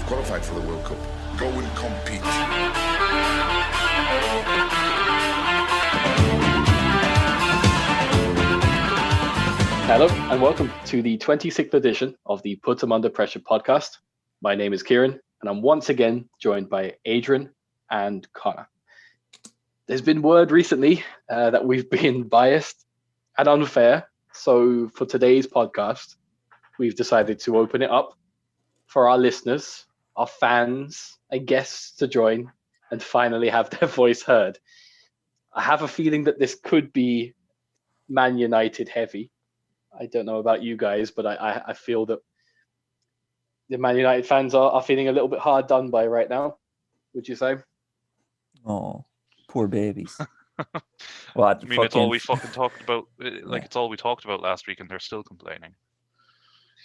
qualified for the World Cup. Go and compete. Hello and welcome to the 26th edition of the Put 'em Under Pressure podcast. My name is Kieran and I'm once again joined by Adrian and Connor. There's been word recently that we've been biased and unfair. So for today's podcast, we've decided to open it up for our listeners, our fans, and guests to join and finally have their voice heard. I have a feeling that this could be Man United heavy. I don't know about you guys, but I feel that the Man United fans are feeling a little bit hard done by right now. Would you say? Oh, poor babies. What? I mean, it's all we fucking talked about. It's all we talked about last week, and they're still complaining.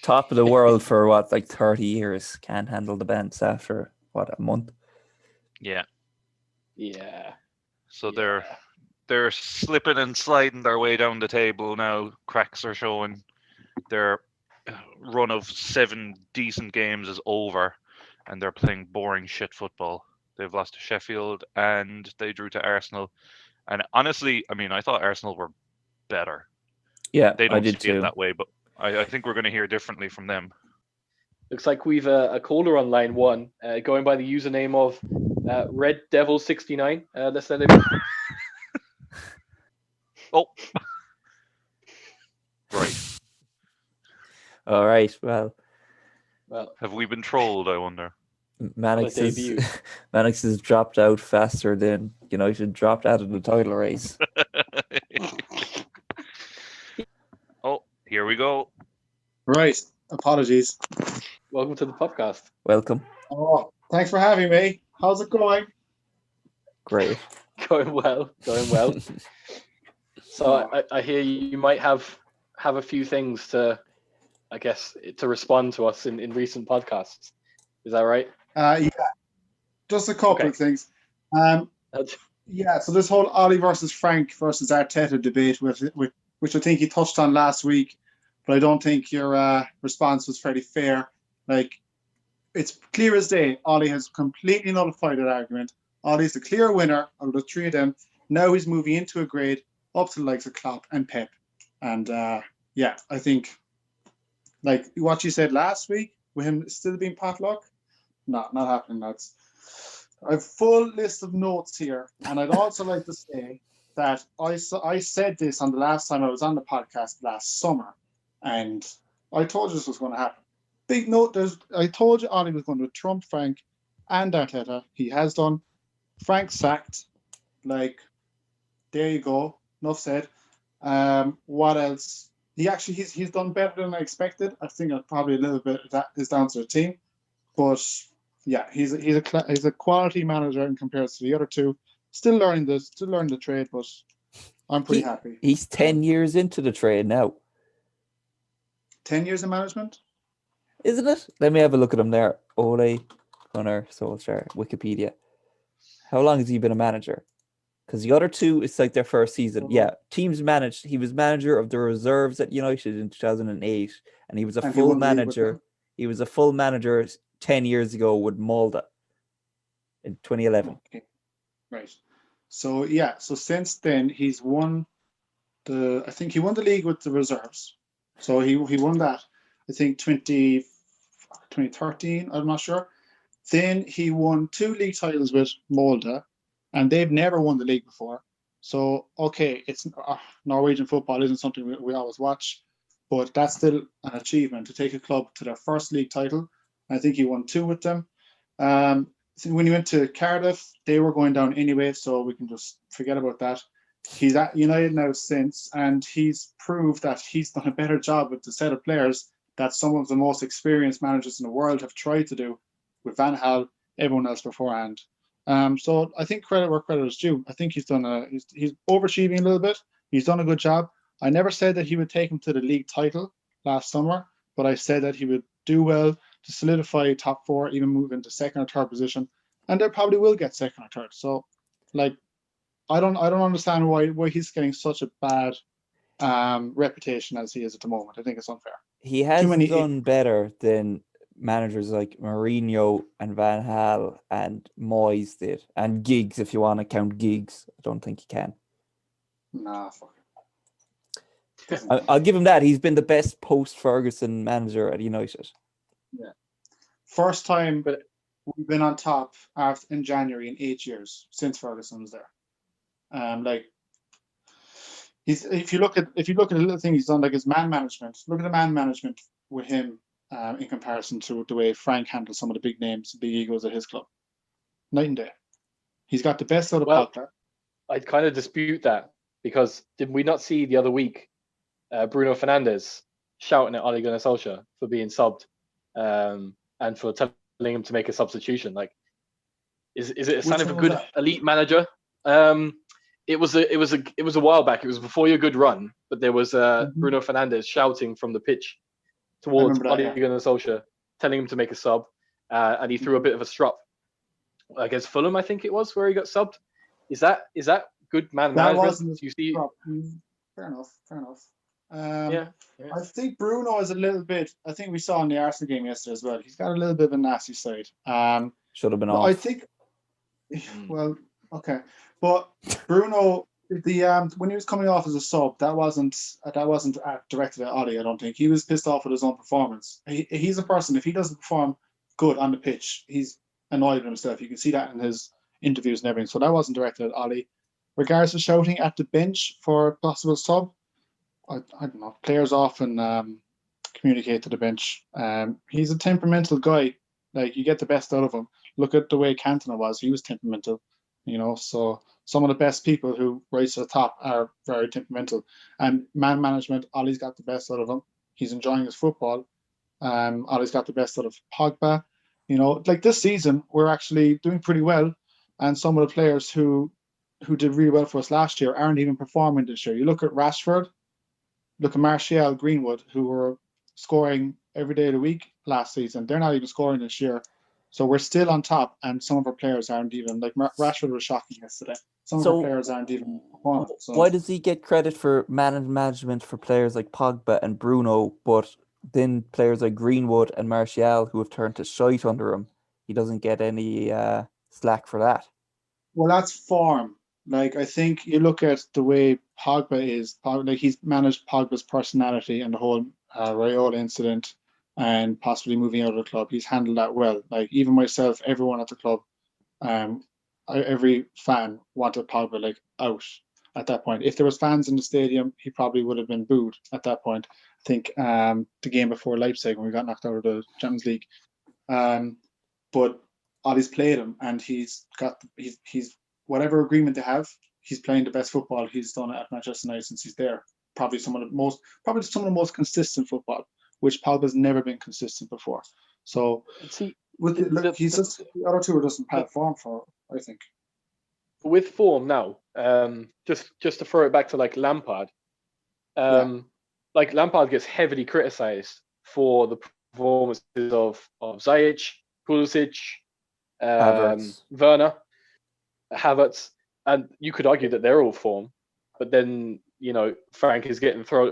Top of the world for 30 years. Can't handle the Bents after a month. Yeah. So Yeah. they're slipping and sliding their way down the table now. Cracks are showing. Their run of 7 decent games is over, and they're playing boring shit football. They've lost to Sheffield and they drew to Arsenal. And honestly, I mean, I thought Arsenal were better. Yeah, They I don't did see it too. that way, but I think we're going to hear differently from them. Looks like we've a caller on line one, going by the username of Red Devil 69. Let's let him. Oh, right. All right. Well, Have we been trolled, I wonder? Mannix debut. has dropped out faster than United dropped out of the title race. Oh, here we go. Right. Apologies. Welcome to the podcast. Welcome. Oh, thanks for having me. How's it going? Great. Going well. So I hear you might have a few things to respond to us in recent podcasts. Is that right? Yeah. Just a couple of things. Yeah, so this whole Ole versus Frank versus Arteta debate, which I think you touched on last week, but I don't think your response was fairly fair. Like, it's clear as day, Ole has completely nullified that argument. Ole's the clear winner of the three of them. Now he's moving into a grade up to the likes of Klopp and Pep. And yeah, I think, like what you said last week, with him still being potluck, not happening, lads. I have a full list of notes here, and I'd also like to say that I said this on the last time I was on the podcast last summer, and I told you this was going to happen. Big note, I told you Ole was going to trump Frank and Arteta. He has done. Frank sacked. Like, there you go. Enough said. What else? He's done better than I expected. I think probably a little bit of that is down to the team, but yeah, he's a quality manager in comparison to the other two. Still learning the trade, but I'm pretty happy. He's 10 years into the trade now. 10 years of management, Isn't it? Let me have a look at him there. Ole Gunnar Solskjaer, Wikipedia. How long has he been a manager? Because the other two, it's like their first season. Yeah, teams managed. He was manager of the reserves at United in 2008, and he was a full manager. He was a full manager 10 years ago with Malta in 2011. Okay. Right. So yeah, so since then he's won I think he won the league with the reserves. So he won that, I think 2013, I'm not sure. Then he won 2 league titles with Malta, and they've never won the league before. So, okay, it's Norwegian football isn't something we always watch, but that's still an achievement to take a club to their first league title. I think he won 2 with them. So when he went to Cardiff, they were going down anyway, so we can just forget about that. He's at United now since, and he's proved that he's done a better job with the set of players that some of the most experienced managers in the world have tried to do with Van Gaal, everyone else beforehand. So I think credit where credit is due. I think he's overachieving a little bit. He's done a good job. I never said that he would take him to the league title last summer, but I said that he would do well to solidify top 4, even move into second or third position, and they probably will get second or third. So, like, I don't understand why he's getting such a bad reputation as he is at the moment. I think it's unfair. He has done better than managers like Mourinho and Van Gaal and Moyes did, and Giggs, if you want to count Giggs. I don't think you can. Nah, fuck I'll give him that. He's been the best post-Ferguson manager at United. Yeah. First time we've been on top in January in 8 years since Ferguson was there. If you look at a little thing he's done, like his man management. Look at the man management with him in comparison to the way Frank handles some of the big names, big egos at his club. Night and day. He's got the best out of Pogba. I'd kind of dispute that, because did we not see the other week Bruno Fernandes shouting at Ole Gunnar Solskjaer for being subbed and for telling him to make a substitution? Like, is it a sign of a good elite manager? It was a while back. It was before your good run, but there was Bruno Fernandes shouting from the pitch towards Ole Gunnar Solskjaer, telling him to make a sub, and he threw a bit of a strop against Fulham, I think it was, where he got subbed. Is that good man management? You see? Fair enough. Yeah. I think Bruno is a little bit. I think we saw in the Arsenal game yesterday as well. He's got a little bit of a nasty side. Should have been off. I think. Well, okay, but Bruno, when he was coming off as a sub, that wasn't directed at Ole. I don't think he was pissed off with his own performance. He's a person. If he doesn't perform good on the pitch, he's annoyed with himself. You can see that in his interviews and everything. So that wasn't directed at Ole. Regards to shouting at the bench for a possible sub, I don't know. Players often communicate to the bench. He's a temperamental guy. Like, you get the best out of him. Look at the way Cantona was. He was temperamental, So some of the best people who rise to the top are very temperamental. And man management, Ollie's got the best out of him. He's enjoying his football. Ollie's got the best out of Pogba. Like this season, we're actually doing pretty well. And some of the players who did really well for us last year aren't even performing this year. You look at Rashford, look at Martial, Greenwood, who were scoring every day of the week last season. They're not even scoring this year. So we're still on top, and some of our players aren't even. Like Rashford was shocking yesterday. Some of our players aren't even performing. So why does he get credit for management for players like Pogba and Bruno, but then players like Greenwood and Martial, who have turned to shite under him, he doesn't get any slack for that? Well, that's form. Like, I think you look at the way Pogba is, like he's managed Pogba's personality and the whole Raiola incident and possibly moving out of the club. He's handled that well. Like, even myself, everyone at the club, every fan wanted Pogba out at that point. If there was fans in the stadium, he probably would have been booed at that point. I think the game before Leipzig when we got knocked out of the Champions League. But Ollie's played him, and he's whatever agreement they have, he's playing the best football he's done at Manchester United since he's there. Probably some of the most consistent football, which Pogba's never been consistent before. So he's just the other two are just in bad form for, I think. With form now, just to throw it back to like Lampard, like Lampard gets heavily criticised for the performances of Ziyech, Pulisic, Werner, Havertz, and you could argue that they're all form, but then Frank is getting thrown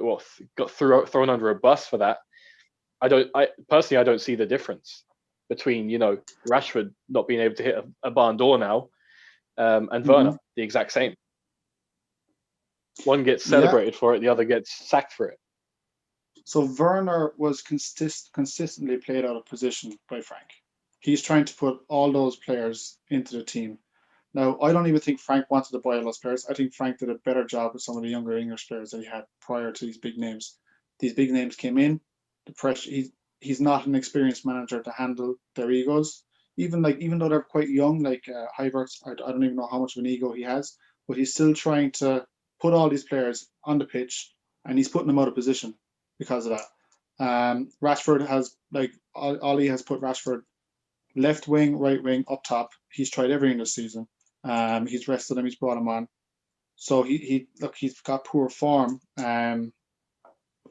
under a bus for that. I personally don't see the difference between Rashford not being able to hit a barn door now, and Werner the exact same. One gets celebrated for it, the other gets sacked for it. So Werner was consistently played out of position by Frank. He's trying to put all those players into the team. Now, I don't even think Frank wanted to buy all those players. I think Frank did a better job with some of the younger English players that he had prior to these big names. These big names came in. The pressure. He's not an experienced manager to handle their egos. Even though they're quite young, like Havertz, I don't even know how much of an ego he has, but he's still trying to put all these players on the pitch, and he's putting them out of position because of that. Rashford has, Ole has put Rashford left wing, right wing, up top. He's tried everything this season. He's rested him. He's brought him on. So he's got poor form.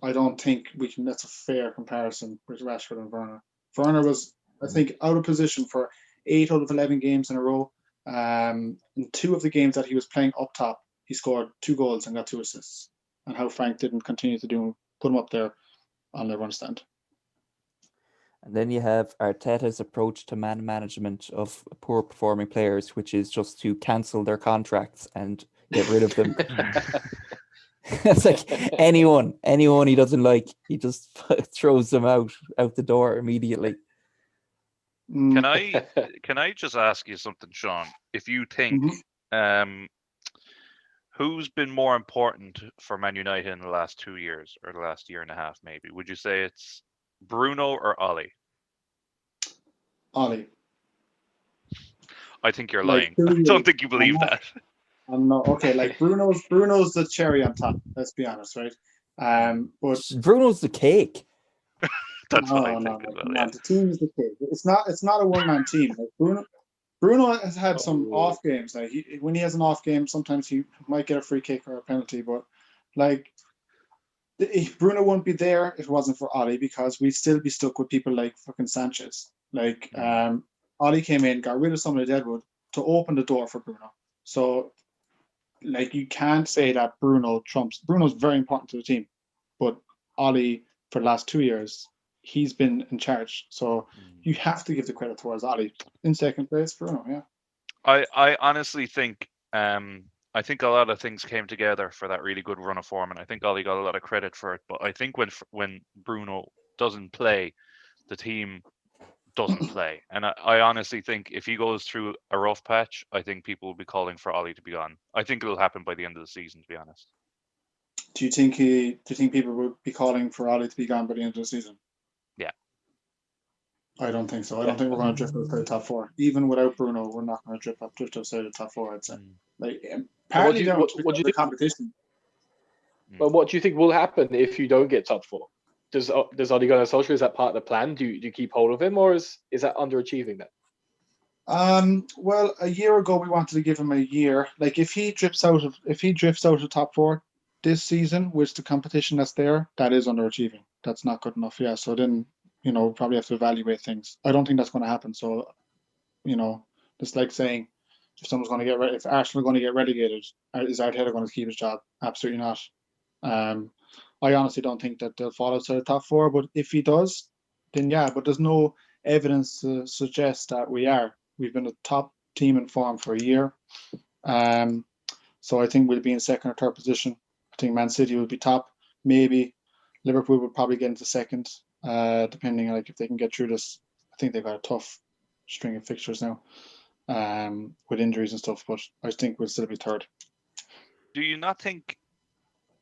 I don't think that's a fair comparison with Rashford and Werner. Werner was, I think, out of position for 8 out of 11 games in a row. In 2 of the games that he was playing up top, he scored 2 goals and got 2 assists. And how Frank didn't continue to put him up there, I'll never understand. And then you have Arteta's approach to man management of poor performing players, which is just to cancel their contracts and get rid of them. It's like anyone he doesn't like, he just throws them out the door immediately. Can I just ask you something, Sean? If you think who's been more important for Man United in the last 2 years or the last year and a half, maybe? Would you say it's Bruno or Ollie? Ollie. I think you're Like, lying. I don't think you believe that. I'm not okay. Like Bruno's the cherry on top. Let's be honest, right? But Bruno's the cake. That's what I think as well. Yeah. The team is the cake. It's not a one man team. Like Bruno has had some off games. Like when he has an off game, sometimes he might get a free kick or a penalty. But like if Bruno wouldn't be there if it wasn't for Ollie, because we'd still be stuck with people like fucking Sanchez. Like Ollie came in, got rid of some of the deadwood to open the door for Bruno. So like you can't say that Bruno's very important to the team, but Ollie for the last 2 years he's been in charge. So you have to give the credit towards Ollie. In second place, Bruno. Yeah. I honestly think I think a lot of things came together for that really good run of form, and I think Ollie got a lot of credit for it. But I think when Bruno doesn't play, the team doesn't play. And I honestly think if he goes through a rough patch, I think people will be calling for Ollie to be gone. I think it'll happen by the end of the season, to be honest. Do you think people will be calling for Ollie to be gone by the end of the season? Yeah. I don't think so. I don't think we're going to drift outside the top four. Even without Bruno, we're not going to drift outside the top four, I'd say. Like, partly down to the competition. But what do you think will happen if you don't get top four? Does Ole Gunnar Solskjaer, is that part of the plan? Do you keep hold of him, or is that underachieving then? Well, a year ago we wanted to give him a year. Like if he drifts out of the top four this season with the competition that's there, that is underachieving. That's not good enough. Yeah. So then, we'll probably have to evaluate things. I don't think that's going to happen. So, it's like saying if if Arsenal are going to get relegated, is Arteta going to keep his job? Absolutely not. I honestly don't think that they'll fall outside the top four, but if he does, then yeah, but there's no evidence to suggest that we are. We've been a top team in form for a year. So I think we'll be in second or third position. I think Man City will be top. Maybe Liverpool will probably get into second, depending on if they can get through this. I think they've got a tough string of fixtures now, with injuries and stuff, but I think we'll still be third. Do you not think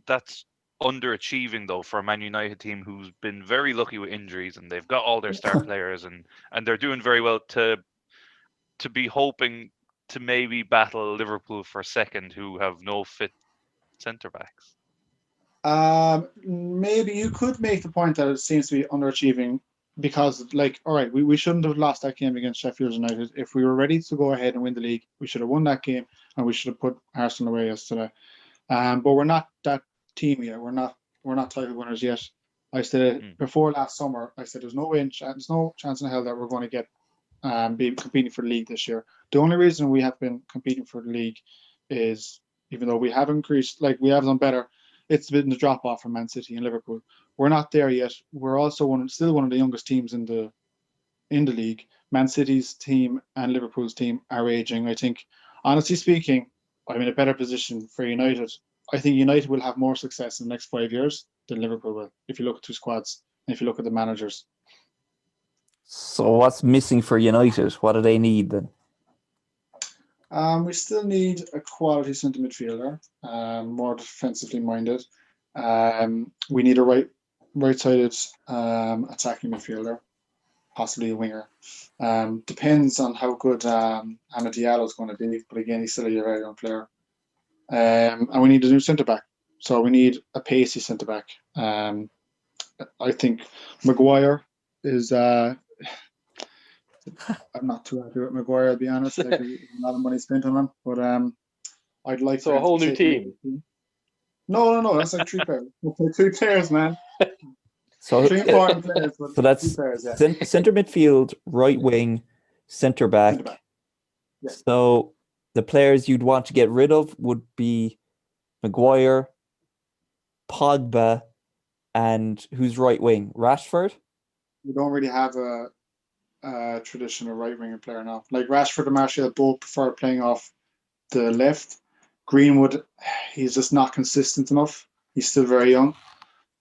that's underachieving though for a Man United team who's been very lucky with injuries and they've got all their star players and they're doing very well to be hoping to maybe battle Liverpool for second, who have no fit centre backs? Maybe you could make the point that it seems to be underachieving because, all right, we shouldn't have lost that game against Sheffield United. If we were ready to go ahead and win the league, we should have won that game and we should have put Arsenal away yesterday. But we're not that team yet. We're not title winners yet. I said before last summer, I said there's no chance in hell that we're going to get be competing for the league this year. The only reason we have been competing for the league is, even though we have increased, we have done better, it's been the drop off from Man City and Liverpool. We're not there yet. We're also still one of the youngest teams in the league. Man City's team and Liverpool's team are aging. I think, honestly speaking, I'm in a better position for United. I think United will have more success in the next 5 years than Liverpool will, if you look at two squads and if you look at the managers. So what's missing for United? What do they need then? We still need a quality centre midfielder, more defensively minded. We need a right-sided attacking midfielder, possibly a winger. Depends on how good Amad Diallo is going to be, but again, he's still a very young player. And we need a new centre back, so we need a pacey centre back. I think Maguire is. I'm not too happy with Maguire, I'll be honest. There's a lot of money spent on him, but I'd like. So a whole new team. No. That's like three players. Three players, man. So 3 important players. But so that's players, yeah. Centre midfield, right wing, centre back. Yeah. So the players you'd want to get rid of would be Maguire, Pogba, and who's right wing? Rashford? we don't really have a traditional right winger player now. Like Rashford and Martial both prefer playing off the left. Greenwood, he's just not consistent enough. He's still very young.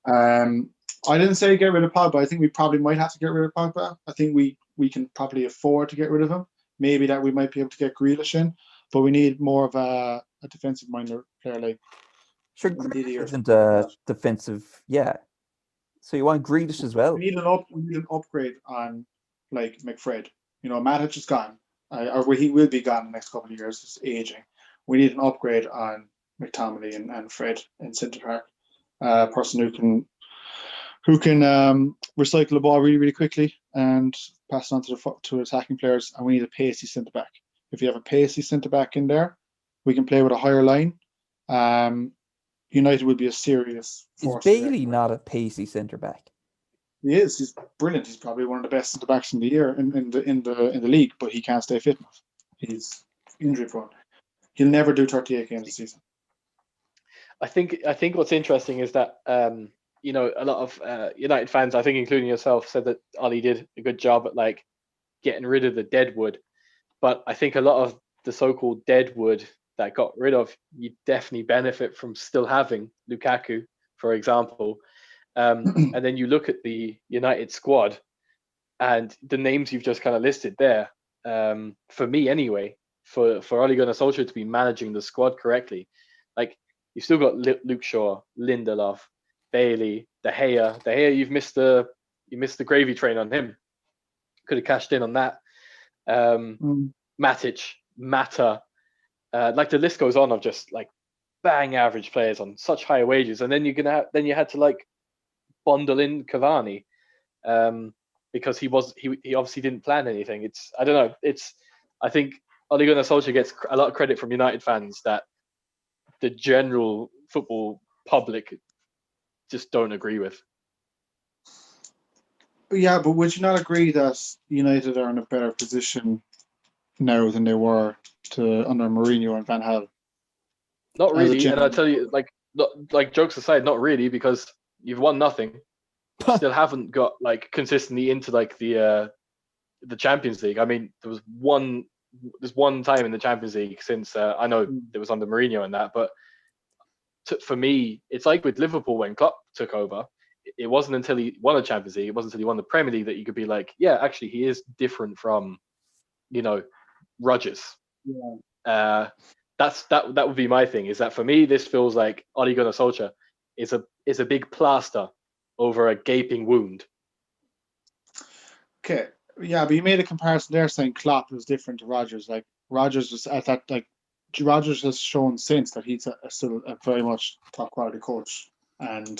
I didn't say get rid of Pogba. I think we probably might have to get rid of Pogba. I think we can probably afford to get rid of him. Maybe that we might be able to get Grealish in, but we need more of a defensive-minded player like Grealish isn't a defensive. Yeah. So you want Grealish as well? We need an upgrade on like McFred. Matic is gone, or he will be gone in the next couple of years. He's aging. We need an upgrade on McTominay and Fred in centre back. A person who can recycle the ball really, really quickly and pass it on to attacking players. And we need a pacey centre back. If you have a pacey centre back in there, we can play with a higher line. United will be a serious force. Is Bailey not a pacey centre back? He is. He's brilliant. He's probably one of the best centre backs in the year in the league, but he can't stay fit enough. He's injury prone. He'll never do 38 games a season. I think what's interesting is that a lot of United fans, I think including yourself, said that Ollie did a good job at like getting rid of the deadwood. But I think a lot of the so-called deadwood that got rid of, you definitely benefit from still having Lukaku, for example. And then you look at the United squad and the names you've just kind of listed there. For me, anyway, for Ole Gunnar Solskjaer to be managing the squad correctly, like you've still got Luke Shaw, Lindelof, Bailey, De Gea. De Gea, you missed the gravy train on him. Could have cashed in on that. Matic, Mata, like the list goes on of just like bang average players on such high wages, and then you had to like bundle in Cavani because he obviously didn't plan anything. I don't know. I think Ole Gunnar Solskjaer gets a lot of credit from United fans that the general football public just don't agree with. Yeah, but would you not agree that United are in a better position now than they were under Mourinho and Van Gaal? Not really, and I tell you, like jokes aside, not really, because you've won nothing. Still haven't got like consistently into like the Champions League. I mean, there's one time in the Champions League since I know it was under Mourinho and that, but for me, it's like with Liverpool when Klopp took over. It wasn't until he won the Champions League, it wasn't until he won the Premier League that you could be like, yeah, actually, he is different from, Rodgers. Yeah. That would be my thing. Is that for me, this feels like Ole Gunnar Solskjaer is a big plaster over a gaping wound. Okay, yeah, but you made a comparison there saying Klopp was different to Rodgers. Like Rodgers was at that Rodgers has shown since that he's still a very much top quality coach, and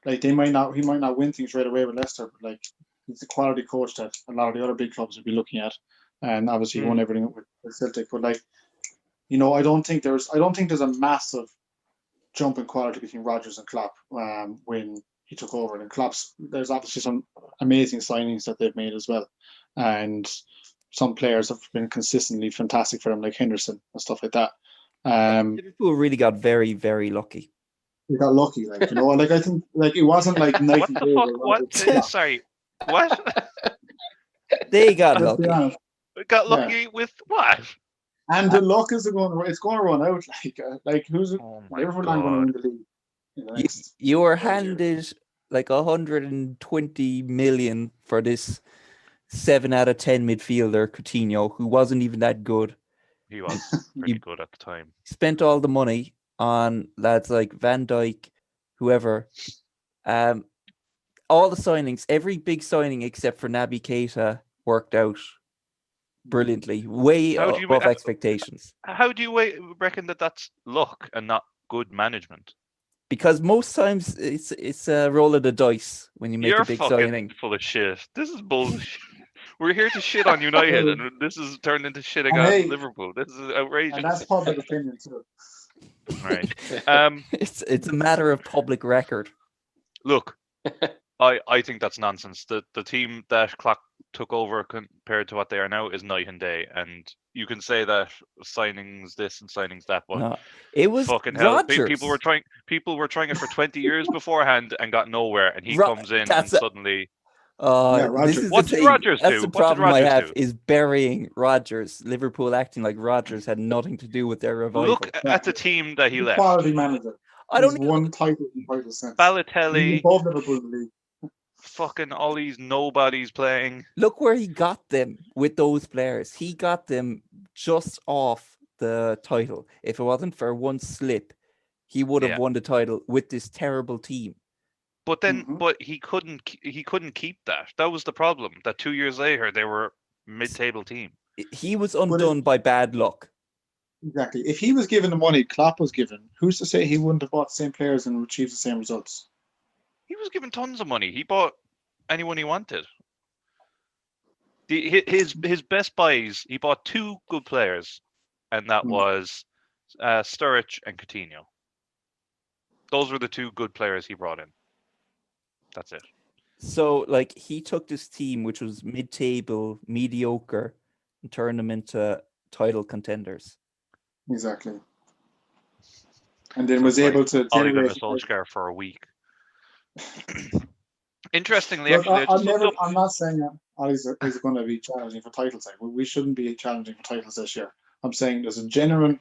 like he might not win things right away with Leicester, but like he's a quality coach that a lot of the other big clubs would be looking at, and obviously he won everything with Celtic. But like, I don't think there's a massive jump in quality between Rodgers and Klopp when he took over. And there's obviously some amazing signings that they've made as well, and some players have been consistently fantastic for them, like Henderson and stuff like that. Liverpool really got very, very lucky. They got lucky, like I think like it wasn't like night what and the day. fuck? What? Sorry, what? They got lucky. Got lucky with what? And the luck is going to run out. Like who's Liverpool not going to win the league? You were handed like 120 million for this 7 out of 10 midfielder Coutinho, who wasn't even that good. He was pretty good at the time. Spent all the money on lads like Van Dijk, whoever. All the signings, every big signing except for Naby Keita worked out brilliantly, way above expectations. How do you reckon that that's luck and not good management? Because most times it's a roll of the dice when you make a big signing. Full of shit. This is bullshit. We're here to shit on United, and this is turned into shit against Liverpool. This is outrageous. And that's public opinion too. Right. It's a matter of public record. Look, I think that's nonsense. The team that Klopp took over compared to what they are now is night and day, and you can say that signings this and signings that, but no, it was fucking Rodgers. hell. People were trying it for 20 years beforehand and got nowhere, and he comes in and suddenly Yeah, This Rodgers. is the What did thing. Rodgers That's do? the What did problem I Rodgers have do? is burying Rodgers. Liverpool acting like Rodgers had nothing to do with their revival. Look at the team that he He's a left. quality manager. I He's don't even won titles in title sense. He's Balotelli, above Liverpool in the league. fucking all these nobodies playing. look where he got them with those players. He got them just off the title. If it wasn't for one slip, he would have Yeah. won the title with this terrible team. But then, Mhm. but he couldn't keep that. That was the problem. That 2 years later they were mid-table team. He was undone by bad luck. Exactly. If he was given the money Klopp was given, who's to say he wouldn't have bought the same players and achieved the same results? He was given tons of money. He bought anyone he wanted. His best buys, he bought 2 good players, and that was Sturridge and Coutinho. Those were the 2 good players he brought in. That's it. So, like, he took this team, which was mid-table, mediocre, and turned them into title contenders. Exactly. And then was able to Ole Gunnar generate. Solskjaer for a week. Interestingly, Look, actually, I'm not saying that Ollie's going to be challenging for titles. Like, we shouldn't be challenging for titles this year. I'm saying there's a general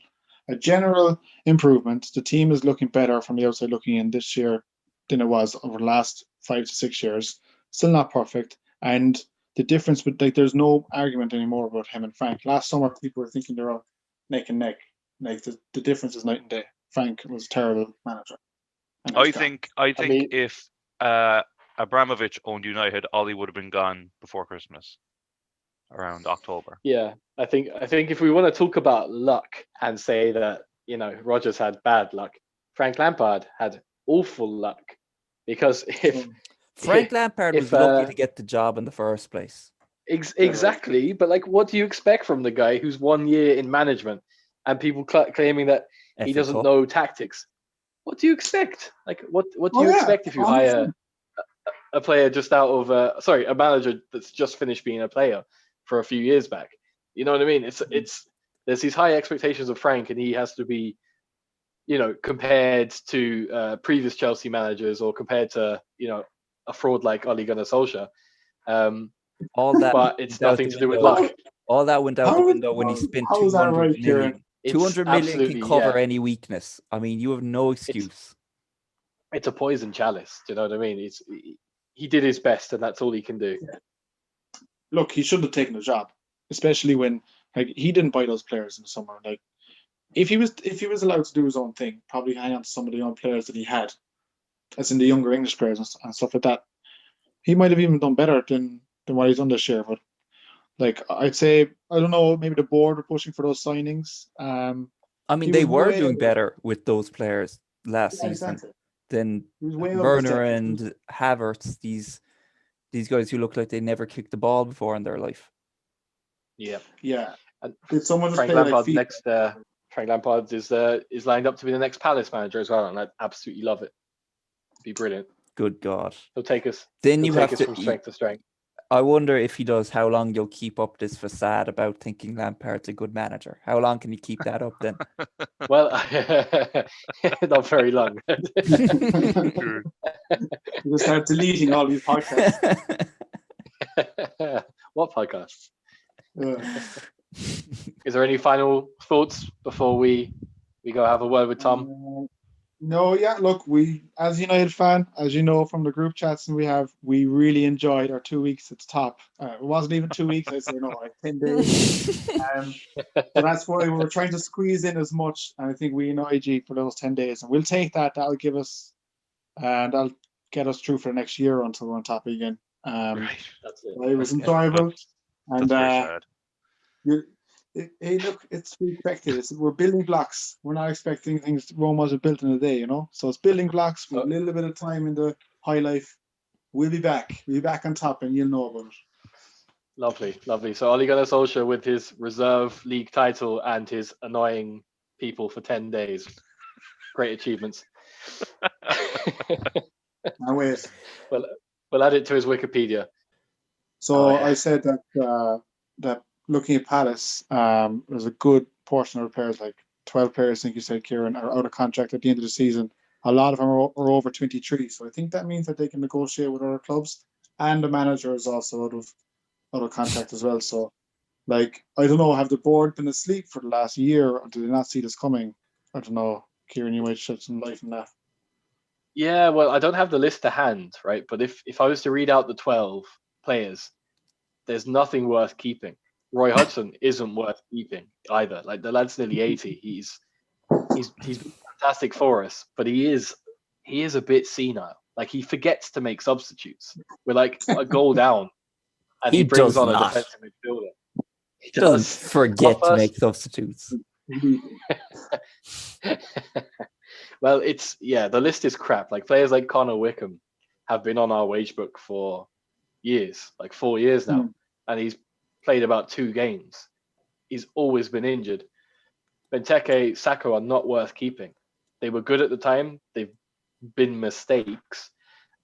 improvement. The team is looking better from the outside looking in this year than it was over the last 5 to 6 years. Still not perfect. And the difference, there's no argument anymore about him and Frank. Last summer, people were thinking they're all neck and neck. Like, the difference is night and day. Frank was a terrible manager. I think if Abramovich owned United, Ollie would have been gone before Christmas, around October. Yeah, I think if we want to talk about luck and say that, Rodgers had bad luck, Frank Lampard had awful luck, because Frank Lampard was lucky to get the job in the first place. Exactly, but like, what do you expect from the guy who's 1 year in management and people claiming that he doesn't know tactics? What do you expect? Like, what do you expect if you hire a player just out of a manager that's just finished being a player for a few years back? You know what I mean? It's there's these high expectations of Frank, and he has to be, compared to previous Chelsea managers, or compared to a fraud like Ole Gunnar Solskjaer. But it's nothing to do with luck. All that went out the window when he spent 200 million. 200 million can cover any weakness. I mean, you have no excuse. It's a poison chalice. Do you know what I mean? He did his best, and that's all he can do. Yeah. Look, he should have taken the job, especially when he didn't buy those players in the summer. Like, if he was allowed to do his own thing, probably hang on to some of the young players that he had, as in the younger English players and stuff like that, he might have even done better than what he's done this year. But like, I'd say, I don't know, maybe the board were pushing for those signings. I mean, they were doing better with those players last season than Werner and Havertz. These guys who look like they never kicked the ball before in their life. Yeah. And did someone Frank Lampard Frank Lampard is lined up to be the next Palace manager as well, and I absolutely love it. It'd be brilliant. Good God! He'll take us. Then you have to from strength to strength. I wonder if he does, how long you'll keep up this facade about thinking Lampard's a good manager. How long can you keep that up then? Well, not very long. You'll start deleting all these podcasts. What podcasts? Is there any final thoughts before we go have a word with Tom? No, look, we, as a United fan, as you know from the group chats we really enjoyed our 2 weeks at the top. It wasn't even 2 weeks, I'd say, like 10 days. So that's why we were trying to squeeze in as much. And I think we annoyed you for those 10 days. And we'll take that. That'll give us, and that'll get us through for the next year until we're on top again. Right. That's it. It was enjoyable. That's very sad. Hey, look, it's expected. We're building blocks. We're not expecting things. Rome wasn't built in a day, So it's building blocks with a little bit of time in the high life. We'll be back. We'll be back on top, and you'll know about it. Lovely. So Ole Gunnar Solskjaer with his reserve league title and his annoying people for 10 days. Great achievements. Now wait. Well, we'll add it to his Wikipedia. So I said that looking at Palace, there's a good portion of players, like 12 players, I think you said, Kieran, are out of contract at the end of the season. A lot of them are over 23. So I think that means that they can negotiate with other clubs. and the manager is also out of contract as well. So, like, I don't know, have the board been asleep for the last year, or did they not see this coming? I don't know. Kieran, you might shed some light on that. Yeah, well, I don't have the list to hand, right? But if I was to read out the 12 players, there's nothing worth keeping. Roy Hodgson isn't worth keeping either. Like, the lad's nearly 80. He's been fantastic for us, but he is a bit senile. Like, he forgets to make substitutes. We're like a goal down, and he brings does on a not. defensive midfielder. He Doesn't does. forget to make substitutes. Well, the list is crap. Like, players like Connor Wickham have been on our wage book for years, like 4 years now, and he's played about 2 games. He's always been injured. Benteke, Saka are not worth keeping. They were good at the time. They've been mistakes,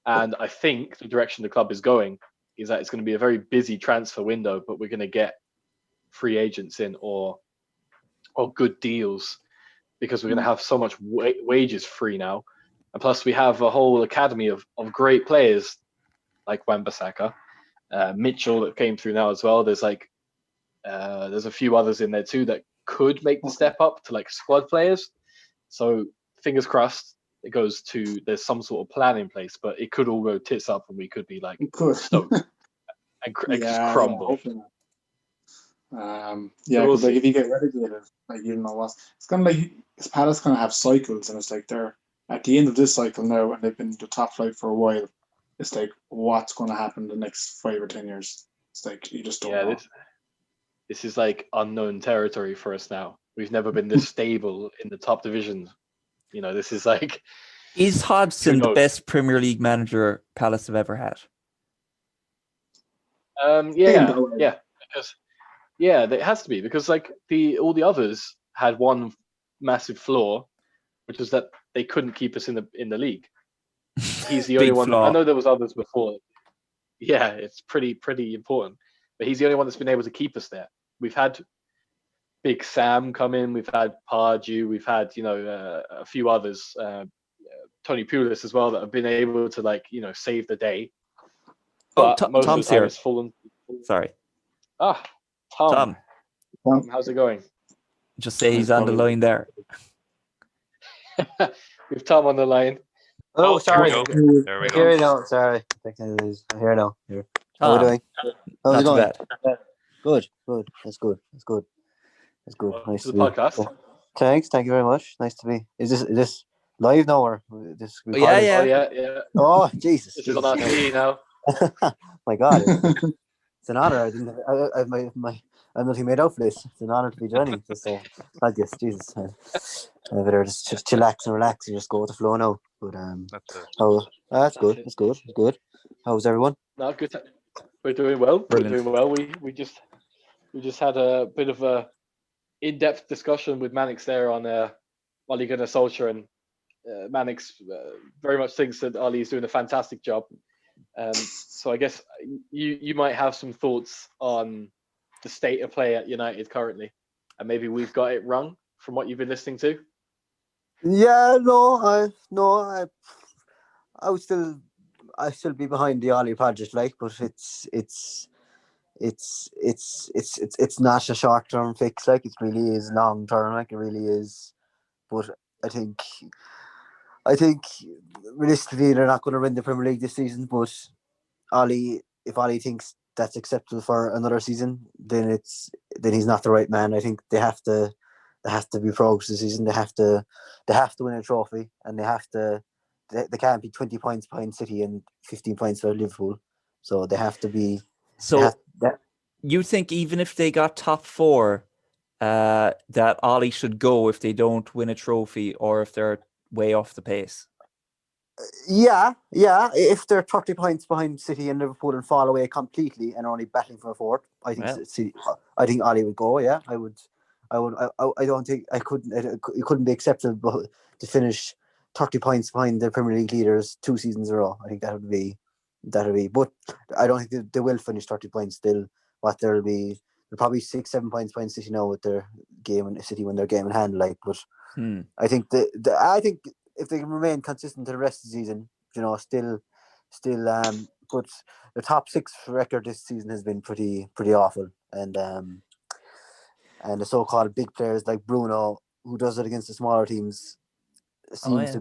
and I think the direction the club is going is that it's going to be a very busy transfer window, but we're going to get free agents in or good deals, because we're going to have so much wages free now. And plus, we have a whole academy of great players like Wan-Bissaka, Mitchell that came through now as well. There's a few others in there too that could make the step up to like squad players. So fingers crossed there's some sort of plan in place, but it could all go tits up and we could be like stoked and just crumble. We'll like if you get relegated, like, you know what, it's kind of like Palace kind of have cycles, and it's like they're at the end of this cycle now, and they've been the top flight for a while. It's like, what's going to happen the next 5 or 10 years? It's like, you just don't know. This is like unknown territory for us now. We've never been this stable in the top divisions. You know, this is like. Is Hodgson the best Premier League manager Palace have ever had? Yeah, because. Yeah, it has to be, because like all the others had one massive flaw, which was that they couldn't keep us in the league. He's the only one. Flaw. I know there was others before. Yeah, it's pretty important, but he's the only one that's been able to keep us there. We've had Big Sam come in, we've had Pardew, we've had a few others, Tony Pulis as well, that have been able to save the day. But most Tom's of the time here. it's Fulham. Sorry. Tom, how's it going? Just say he's on the line there. We've Tom on the line. Oh, sorry. There we go. Here we go. Sorry. I'm here now. Here. How are we doing? How's it Not going? too bad. Good. That's good. Nice to to the be. podcast. Thanks. Thank you very much. Nice to be. Is this live now, or this? Yeah. Oh yeah. Oh, Jesus. This is on our TV now. My God. It's an honor. I'm nothing made out for this. It's an honor to be joining this. I guess, Jesus. I better just chillax and relax and just go with the flow now. But that's good. It's good. How's everyone? No, good. We're doing well. Brilliant. We're doing well. We just had a bit of a in-depth discussion with Mannix there on Ole Gunnar Solskjaer, and Mannix very much thinks that Ali is doing a fantastic job. So I guess you might have some thoughts on the state of play at United currently, and maybe we've got it wrong from what you've been listening to. Yeah, I would still be behind the Ollie project, but it's not a short term fix, it really is long term, it really is. But I think realistically they're not going to win the Premier League this season. But if Ollie thinks that's acceptable for another season, then he's not the right man. I think they have to be progress this season. They have to win a trophy, and they can't be 20 points behind City and 15 points behind Liverpool. So they have to be. So you think even if they got top 4, that Ollie should go if they don't win a trophy or if they're way off the pace? Yeah. If they're 30 points behind City and Liverpool and fall away completely and only battling for a fourth, I think Ollie would go. Yeah, I would. I don't think it couldn't be acceptable to finish 30 points behind the Premier League leaders 2 seasons in a row. I think that would be. But I don't think they will finish 30 points. They're probably 6-7 points behind City now with their game, and City when their game in hand. But I think I think if they can remain consistent to the rest of the season, still but the top 6 record this season has been pretty awful, and the so-called big players like Bruno, who does it against the smaller teams, seems to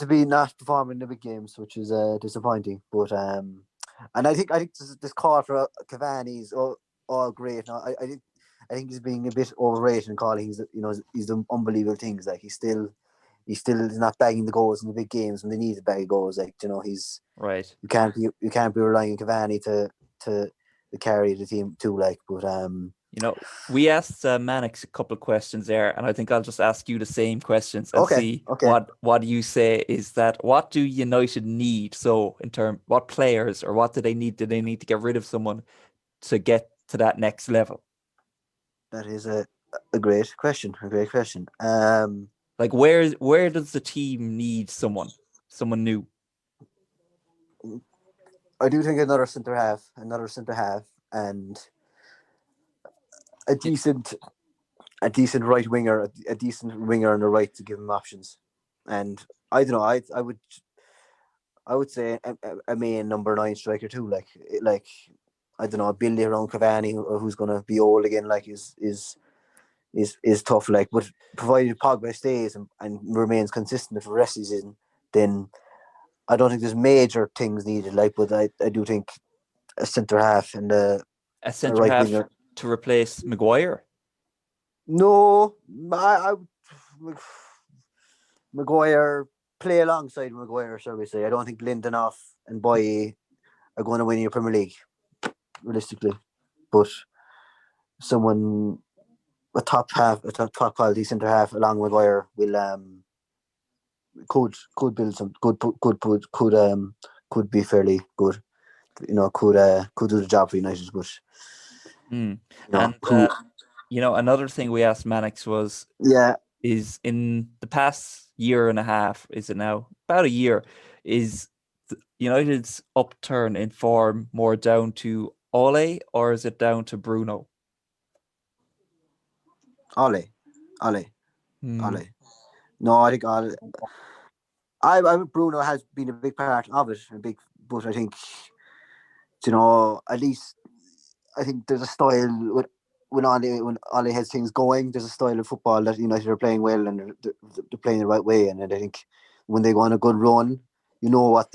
be not performing in the big games, which is disappointing. But and I think this call for Cavani's all great. Now, I think he's being a bit overrated in calling. He's done unbelievable things. Like he still is not bagging the goals in the big games when they need to bag goals. Like he's right. You can't be relying on Cavani to carry the team too. Like, but we asked Mannix a couple of questions there, and I think I'll just ask you the same questions and see what you say. Is that what do United need? So what players or what do they need? Do they need to get rid of someone to get to that next level? That is a great question. Like where does the team need someone new? I do think another centre half, and a decent right winger, a decent winger on the right to give him options. And I don't know. I would say a main number 9 striker too. Like I don't know, a build around Cavani, who's going to be old again. Like is tough. Like, but provided Pogba stays and remains consistent for the rest of the season, then I don't think there's major things needed. Like, but I do think a centre half and a centre right half winger to replace Maguire. No, I Maguire play alongside Maguire, shall we say? I don't think Lindelof and Boye are going to win your Premier League, realistically. But a top quality centre half along with Maguire will could build some could be fairly good. Could do the job for United, but another thing we asked Mannix was is in the past year and a half, is it now about a year, is United's upturn in form more down to Ole or is it down to Bruno? Ole. No, I think Ole. Bruno has been a big part of it, but I think at least I think there's a style when Ole has things going. There's a style of football that United are playing well and they're playing the right way. And I think when they go on a good run, you know what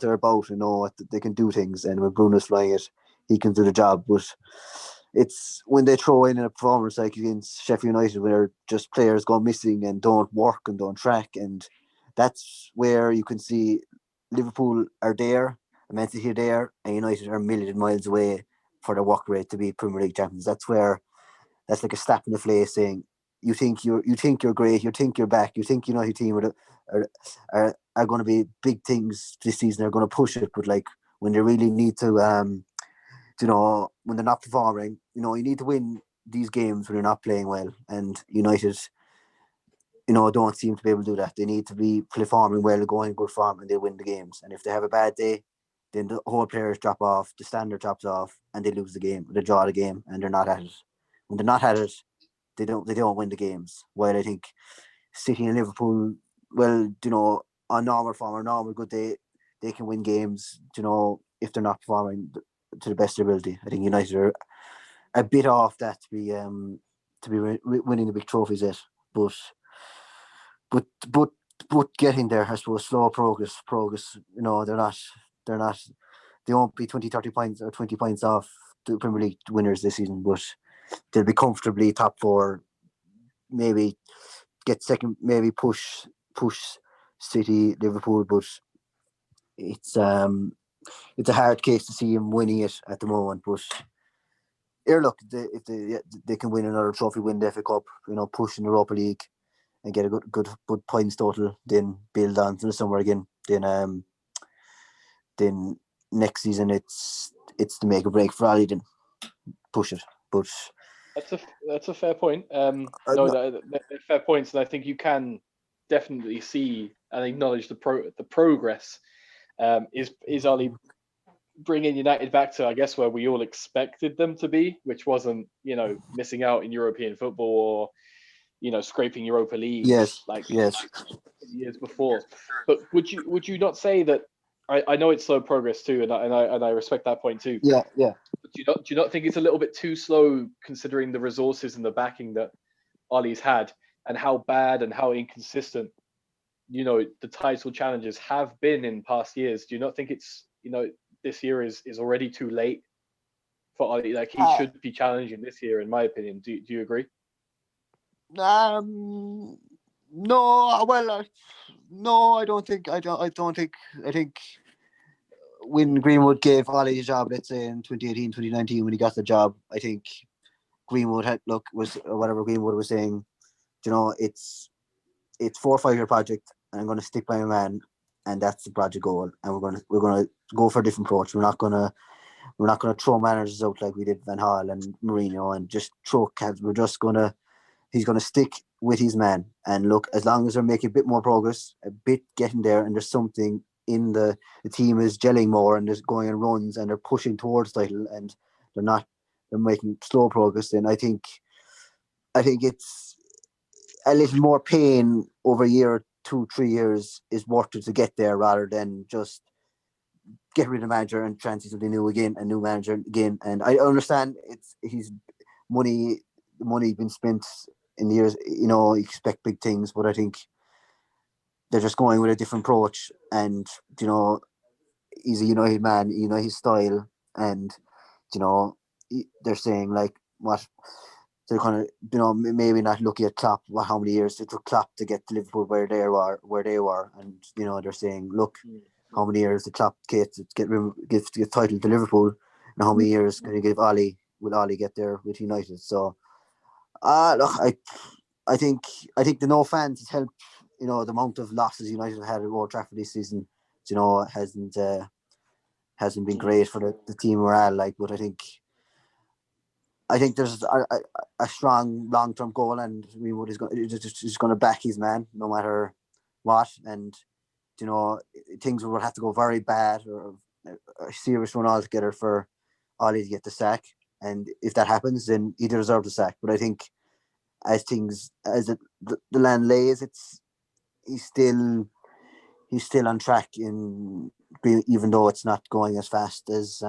they're about. You know what they can do things. And when Bruno's flying it, he can do the job. But it's when they throw in a performance like against Sheffield United, where just players go missing and don't work and don't track, and that's where you can see Liverpool are there, Man City are there, and United are a million miles away for the work rate to be Premier League champions. That's like a slap in the face, saying you think you're great, you think you're back, you think your team are going to be big things this season, they're going to push it, but like when they really need to, when they're not performing, you need to win these games when you're not playing well, and United, don't seem to be able to do that. They need to be performing well, going in good form, and they win the games. And if they have a bad day, then the whole players drop off, the standard drops off, and they lose the game, they draw the game, and they're not at it. When they're not at it, they don't win the games. While I think City and Liverpool, well, on normal form or normal good day, they can win games, if they're not performing to the best of their ability. I think United are a bit off that to be winning the big trophies yet, but getting there, I suppose, slow progress. They won't be 20, 30 points or 20 points off the Premier League winners this season, but they'll be comfortably top 4, maybe get second, maybe push City, Liverpool, but it's a hard case to see him winning it at the moment. But here, look, if they can win another trophy, win the FA Cup, push in the Europa League, and get a good points total, then build on to the summer again. Then next season it's to make a break for Ali. Then push it. But that's a fair point. They're fair points, and I think you can definitely see and acknowledge the progress. Is Ali bringing United back to, I guess, where we all expected them to be, which wasn't missing out in European football or scraping Europa League yes years before. But would you not say that I know it's slow progress too, and I respect that point too. Yeah. But do you not think it's a little bit too slow considering the resources and the backing that Ollie's had, and how bad and how inconsistent the title challenges have been in past years? Do you not think it's this year is already too late for Ollie? Like, he should be challenging this year, in my opinion. Do you agree? No. Well, no, I don't think. I think when Greenwood gave Ollie a job, let's say in 2018, 2019, when he got the job, I think Greenwood whatever Greenwood was saying. It's 4 or 5 year project, and I'm going to stick by my man, and that's the project goal. And we're gonna go for a different approach. We're not gonna throw managers out like we did Van Gaal and Mourinho and just throw cabs. He's gonna stick with his man, and look, as long as they're making a bit more progress, a bit getting there, and there's something in the team is gelling more, and they're going on runs, and they're pushing towards title, and they're making slow progress. Then I think it's a little more pain over a year, 2-3 years is worth it to get there, rather than just get rid of the manager and try something new again, a new manager again. And I understand he's money been spent in the years, you expect big things, but I think they're just going with a different approach. And he's a United man, his style, and they're saying like what they're kind of maybe not looking at Klopp, how many years it took Klopp to get to Liverpool where they were, and they're saying, look, how many years did Klopp get to get title to Liverpool, and how many years can you give Ollie? Will Ollie get there with United? So, look, I think the no fans has helped. The amount of losses United have had at Old Trafford this season, hasn't been great for the team morale. Like, but I think there's a strong long-term goal, and Greenwood is going to back his man no matter what. And things will have to go very bad or a serious run altogether for Ollie to get the sack. And if that happens, then he deserves the sack. But I think as the land lays, he's still on track, even though it's not going as fast as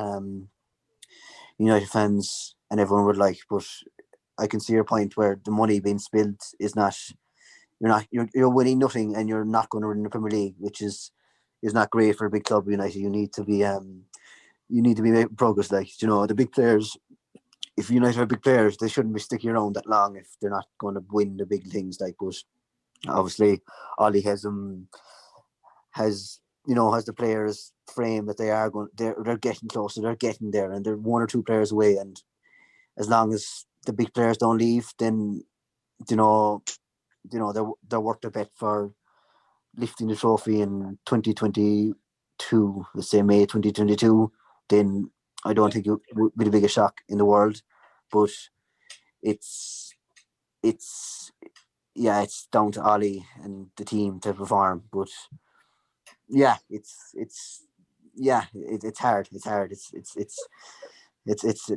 United fans and everyone would like. But I can see your point where the money being spilled is not. You're winning nothing, and you're not going to win the Premier League, which is not great for a big club. United, you need to be making progress. Like, the big players. If United have big players, they shouldn't be sticking around that long if they're not going to win the big things. Like, but obviously, Ollie has the players frame that they're getting closer, they're getting there, and they're 1 or 2 players away. And as long as the big players don't leave, then they're worth the bet for lifting the trophy in 2022. Let's say May 2022. Then I don't think it would be the biggest shock in the world, but it's down to Ollie and the team to perform. But yeah, it's hard. It's hard. It's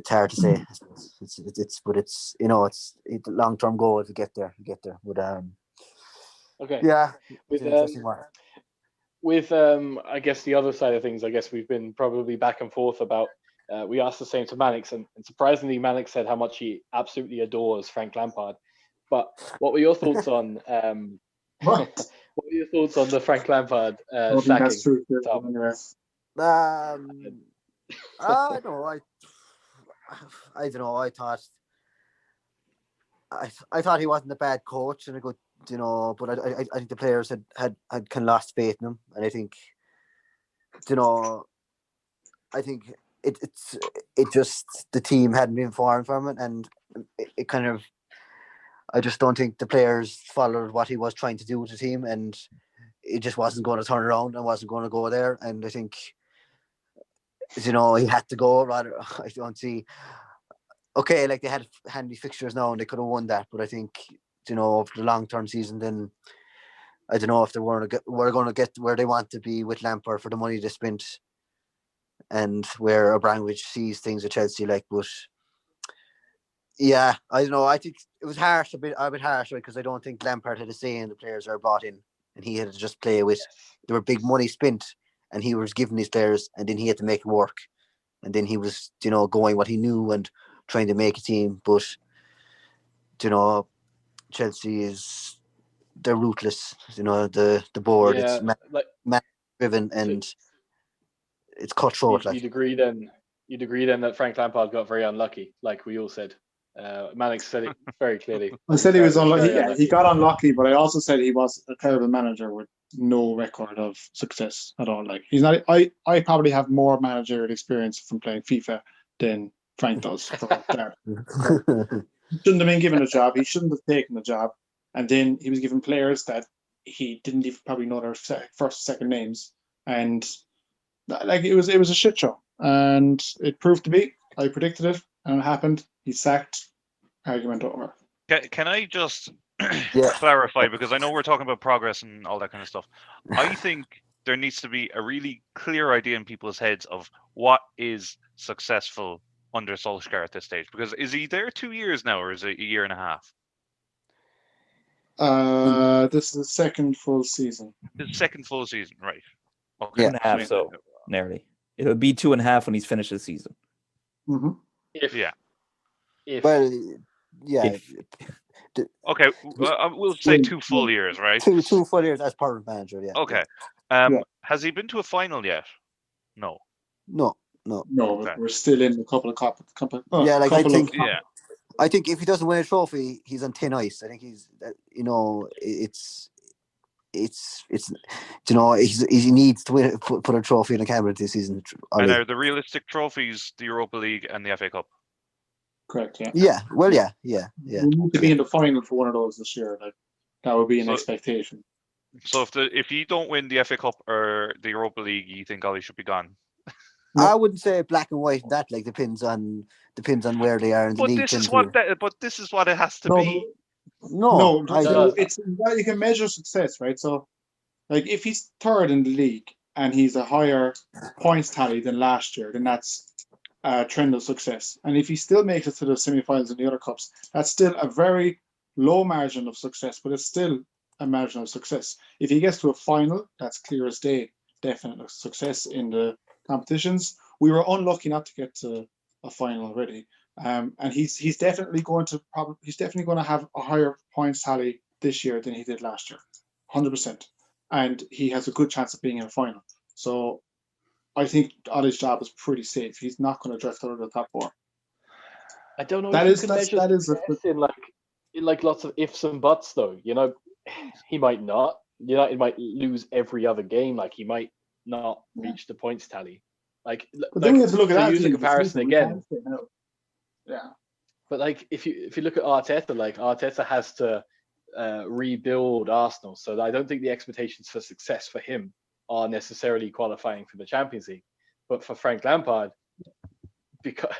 hard to say. But it's a long-term goal to get there. But okay. Yeah. With I guess the other side of things, I guess we've been probably back and forth about. We asked the same to Mannix, and surprisingly, Mannix said how much he absolutely adores Frank Lampard. But what were your thoughts on? What were your thoughts on the Frank Lampard sacking? That's true. I don't know. I thought he wasn't a bad coach and a good, but I think the players had kind of lost faith in him, and I think, I think it just the team hadn't been informed from it, and it kind of. I just don't think the players followed what he was trying to do with the team, and it just wasn't going to turn around and wasn't going to go there. And I think, he had to go. Rather, I don't see. Okay, like they had handy fixtures now, and they could have won that. But I think, over the long-term season, then I don't know if they were going to get where they want to be with Lampard for the money they spent, and where Abramovich sees things at Chelsea. Like, but. Yeah, I don't know. I think it was a bit harsh, because I don't think Lampard had a say in the players that are brought in, and he had to just play with. There were big money spent, and he was given his players, and then he had to make it work, and then he was, going what he knew and trying to make a team. But Chelsea they're ruthless. The board, Yeah, it's like man driven, and it's cutthroat. you'd agree then. You'd agree then that Frank Lampard got very unlucky, like we all said. Mannix said it very clearly. I said he was unlucky. Very Yeah, he got unlucky, but I also said he was a terrible manager with no record of success at all. Like he's not. I probably have more managerial experience from playing FIFA than Frank does. For that. He shouldn't have been given a job. He shouldn't have taken the job, and then he was given players that he didn't even probably know their first, second names, and like it was a shit show, and it proved to be. I predicted it, and it happened. He's sacked. Argument over. Can I just clarify, because I know we're talking about progress and all that kind of stuff. I think there needs to be a really clear idea in people's heads of what is successful under Solskjaer at this stage. Because is he there 2 years now, or is it a year and a half? This is the second full season. His second full season, right? Okay. 2.5, so nearly. It'll be 2.5 when he's finished the season. Mm-hmm. Okay, we'll say 2 full years, right? Two full years as permanent manager. Yeah. Okay. Has he been to a final yet? No. No, Okay. we're still in a couple of I think if he doesn't win a trophy, he's on thin ice. I think he's, he needs to win, put a trophy in the cabinet this season. And are the realistic trophies the Europa League and the FA Cup? Correct. Yeah. Yeah. Well, yeah. We need to be in the final for one of those this year. Like that would be an expectation. So if you don't win the FA Cup or the Europa League, you think Ollie should be gone? I wouldn't say black and white. That depends on where they are in the league. But this is what it has to be. No. It's you can measure success, right? So, like if he's third in the league and he's a higher points tally than last year, then that's a trend of success. And if he still makes it to the semi-finals in the other cups, that's still a very low margin of success, but it's still a margin of success. If he gets to a final, that's clear as day, definite success in the competitions. We were unlucky not to get to a final already, and he's definitely going to have a higher points tally this year than he did last year, 100%, and he has a good chance of being in a final. So I think Ollie's job is pretty safe. He's not going to drift out of the top 4. I don't know. That if is you can measure that is success in like lots of ifs and buts, though. He might not. United might lose every other game. Like he might not reach the points tally. Like, then we have to look at that. Use a comparison again. Yeah. But like, if you look at Arteta, like Arteta has to rebuild Arsenal, so I don't think the expectations for success for him are necessarily qualifying for the Champions League. But for Frank Lampard, because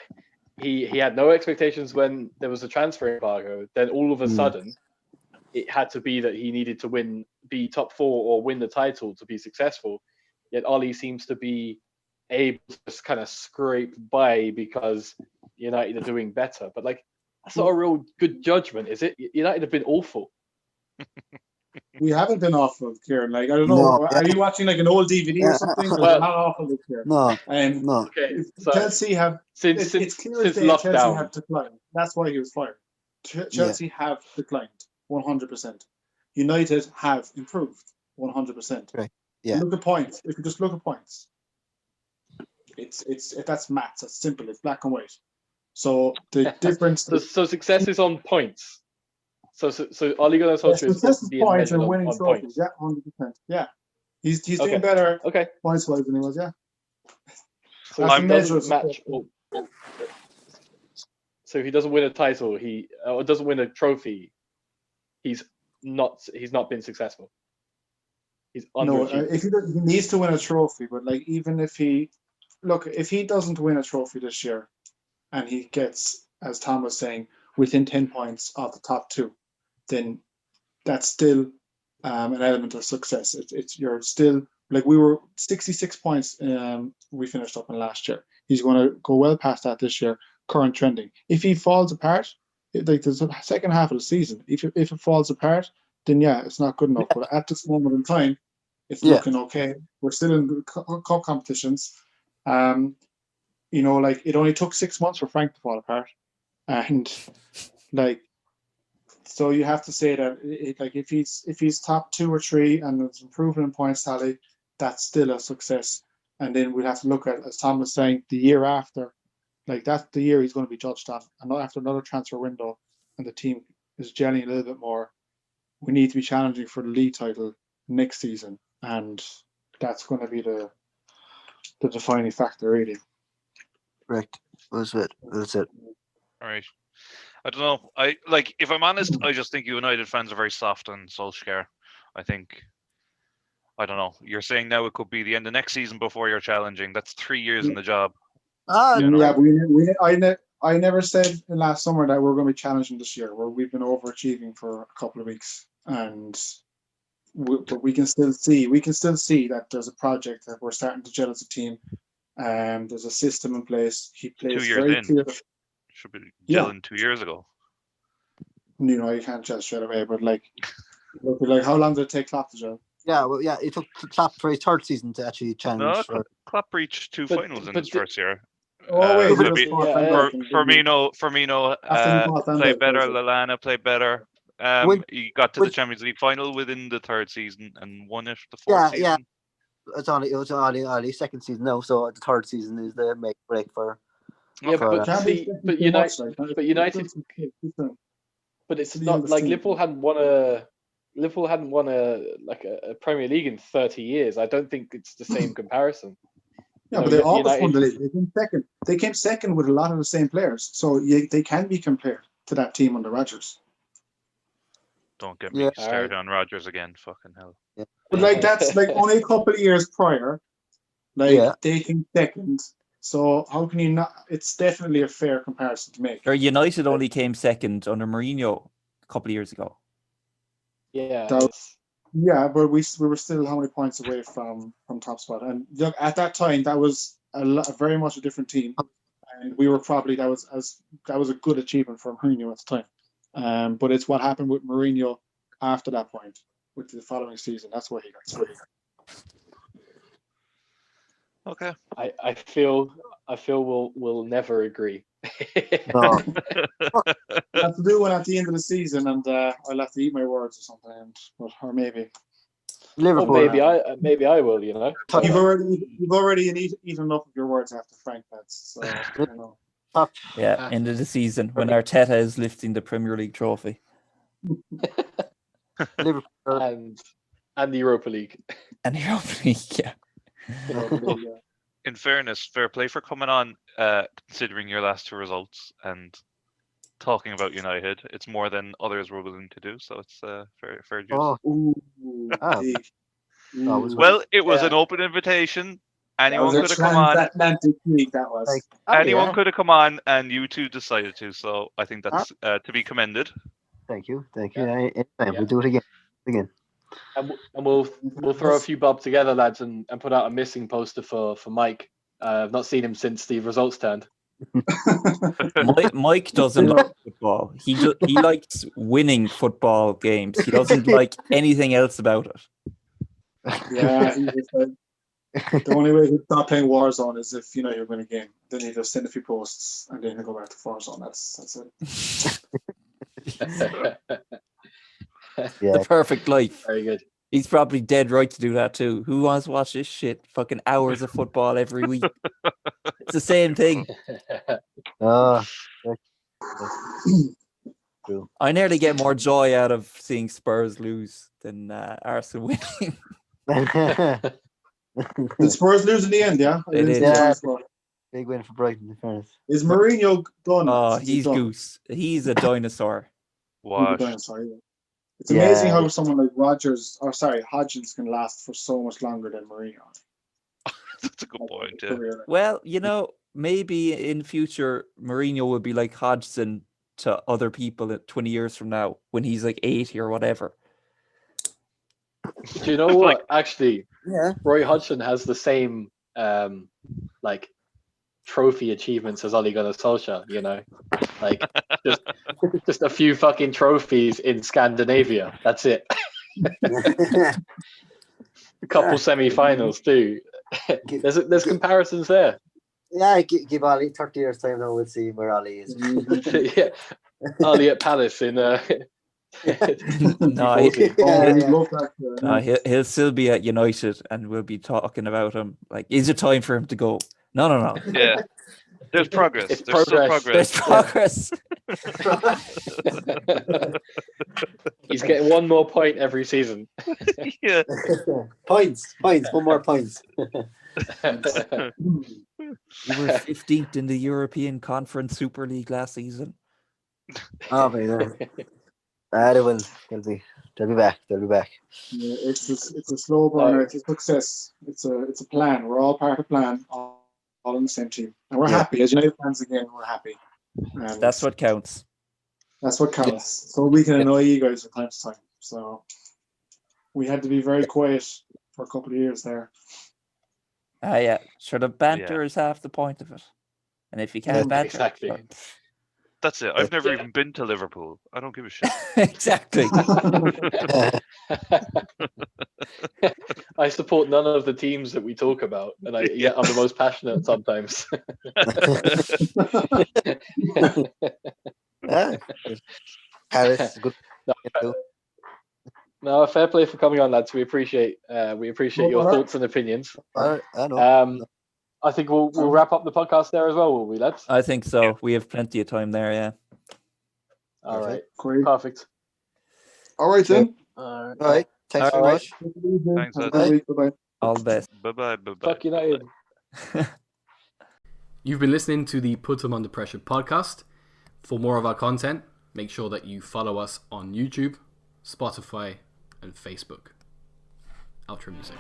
he had no expectations when there was a transfer embargo, then all of a sudden it had to be that he needed to be top 4 or win the title to be successful. Yet Ollie seems to be able to just kind of scrape by because United are doing better. But like, that's not a real good judgment, is it? United have been awful. We haven't been awful, Kieran. Like, I don't know. No, are you watching like an old DVD or something? Well, not awful this year. No. Okay. So Chelsea have since clear as day, lockdown, Chelsea have declined. That's why he was fired. Chelsea have declined 100%. United have improved 100%. Right. Yeah. Look at points. If you just look at points, it's that's maths. That's simple. It's black and white. So the difference. So success is on points. So Ole Gunnar Solskjaer success is being points and measured winning on trophies. points. Yeah, 100%. Yeah, he's doing better. Okay. Points wise than he was. Yeah. So if he doesn't match. So if he doesn't win a title, or doesn't win a trophy, he's not been successful. He's underachieved. If he needs to win a trophy, but like even if he doesn't win a trophy this year, and he gets, as Tom was saying, within 10 points of the top 2, then that's still an element of success. You're still like we were 66 points. We finished up in last year. He's going to go well past that this year. Current trending. If he falls apart, like the second half of the season, if it falls apart, then yeah, it's not good enough. But at this moment in time, It's looking okay. We're still in cup competitions. Like it only took 6 months for Frank to fall apart, and like, so you have to say that if he's top 2 or 3 and there's improvement in points tally, that's still a success. And then we'd have to look at, as Tom was saying, the year after, like that's the year he's going to be judged on. And not after another transfer window, and the team is gelling a little bit more, we need to be challenging for the league title next season, and that's going to be the defining factor, really. Correct. That's it. All right. I don't know. If I'm honest, I just think United fans are very soft on Solskjaer. I don't know. You're saying now it could be the end of next season before you're challenging. That's 3 years in the job. Yeah, I never said last summer that we're going to be challenging this year. We've been overachieving for a couple of weeks, but we can still see that there's a project that we're starting to gel as a team. There's a system in place. He plays 2 years very in. clear. Should be gelling 2 years ago. You can't gel straight away, but like how long did it take Klopp to gel? Yeah, well, yeah, it took Klopp for his 3rd season to actually challenge. No, Klopp reached 2 finals in his first year. Oh wait, Firmino played better. Better. Lallana played better. He got to the Champions League final within the 3rd season and won it the 4th season. Yeah. It was only 2nd season now, so the 3rd season is the make break for. Yeah, but United. But it's not like Liverpool hadn't won a Premier League in 30 years. I don't think it's the same comparison. Yeah, but they always won the league. They came second. They came second with a lot of the same players, so they can be compared to that team under Rodgers. Don't get me started on Rodgers again. Fucking hell. Yeah. But that's only a couple of years prior. They came second. So how can you not? It's definitely a fair comparison to make. Or United only came second under Mourinho a couple of years ago. Yeah. But we were still how many points away from top spot, and at that time that was very much a different team, and we were probably that was a good achievement for Mourinho at the time. But it's what happened with Mourinho after that point, with the following season. That's where he got. Okay. I feel we'll never agree. No. I have to do one at the end of the season, and I'll have to eat my words or something, or maybe Liverpool. Maybe I will. You know. You've already eaten enough of your words after Frank Pets, so you know. Yeah, end of the season when Arteta is lifting the Premier League trophy. Liverpool. And the Europa League. And the Europa League, yeah. In fairness, fair play for coming on, considering your last 2 results and talking about United. It's more than others were willing to do, so it's fair juice. Well, it was an open invitation. Anyone could have come on. Anyone could have come on, and you two decided to. So I think that's to be commended. Thank you. We'll do it again. And we'll throw a few bob together, lads, and put out a missing poster for Mike. I've not seen him since the results turned. Mike doesn't like football. He likes winning football games. He doesn't like anything else about it. Yeah, the only way to stop playing Warzone is if you win a game. Then you just send a few posts and then you go back to Warzone. That's it. The perfect life. Very good. He's probably dead right to do that too. Who wants to watch this shit? Fucking hours of football every week. It's the same thing. I nearly get more joy out of seeing Spurs lose than Arsenal winning. The Spurs lose in the end, yeah? It is. Yeah. Big win for Brighton, in fairness. Is Mourinho done? Oh, he's goose. He's a dinosaur. What? It's amazing how someone like Hodgins can last for so much longer than Mourinho. That's a good point, yeah. Well, maybe in future Mourinho will be like Hodgson to other people 20 years from now when he's like 80 or whatever. Do you know what? Actually, Roy Hodgson has the same trophy achievements as Ole Gunnar Solskjaer, just a few fucking trophies in Scandinavia. That's it. couple semi-finals too. There's comparisons there. Yeah, give Ali 30 years time now. We'll see where Ali is. Yeah, Ali at Palace in. No, he'll still be at United, and we'll be talking about him. Like, is it time for him to go? No. Yeah, there's progress. It's There's progress. still progress. There's progress. He's getting one more point every season. Yeah. Points. 1 more points. We were 15th in the European Conference Super League last season. Oh, very nice. They'll be back. Yeah, it's a slow burner. It's a success. It's a plan. We're all part of the plan. All on the same team, and we're happy. As United fans, again, we're happy. That's what counts. That's what counts. So we can annoy you guys from time to time. So we had to be very quiet for a couple of years there. Yeah. Sure, the banter is half the point of it. And if you can't banter, exactly. That's it. I've never even been to Liverpool. I don't give a shit. Exactly. I support none of the teams that we talk about, and I'm the most passionate sometimes. Paris, good. No, fair play for coming on, lads. We appreciate your thoughts and opinions. I know. I think we'll wrap up the podcast there as well, will we, lads? I think so. Yeah. We have plenty of time there, yeah. All right. Great. Perfect. All right, then. All right. Thanks very much. Thanks, Bye-bye. All the best. Bye-bye. Fuck United. You've been listening to the Put 'em Under Pressure podcast. For more of our content, make sure that you follow us on YouTube, Spotify, and Facebook. Outro music.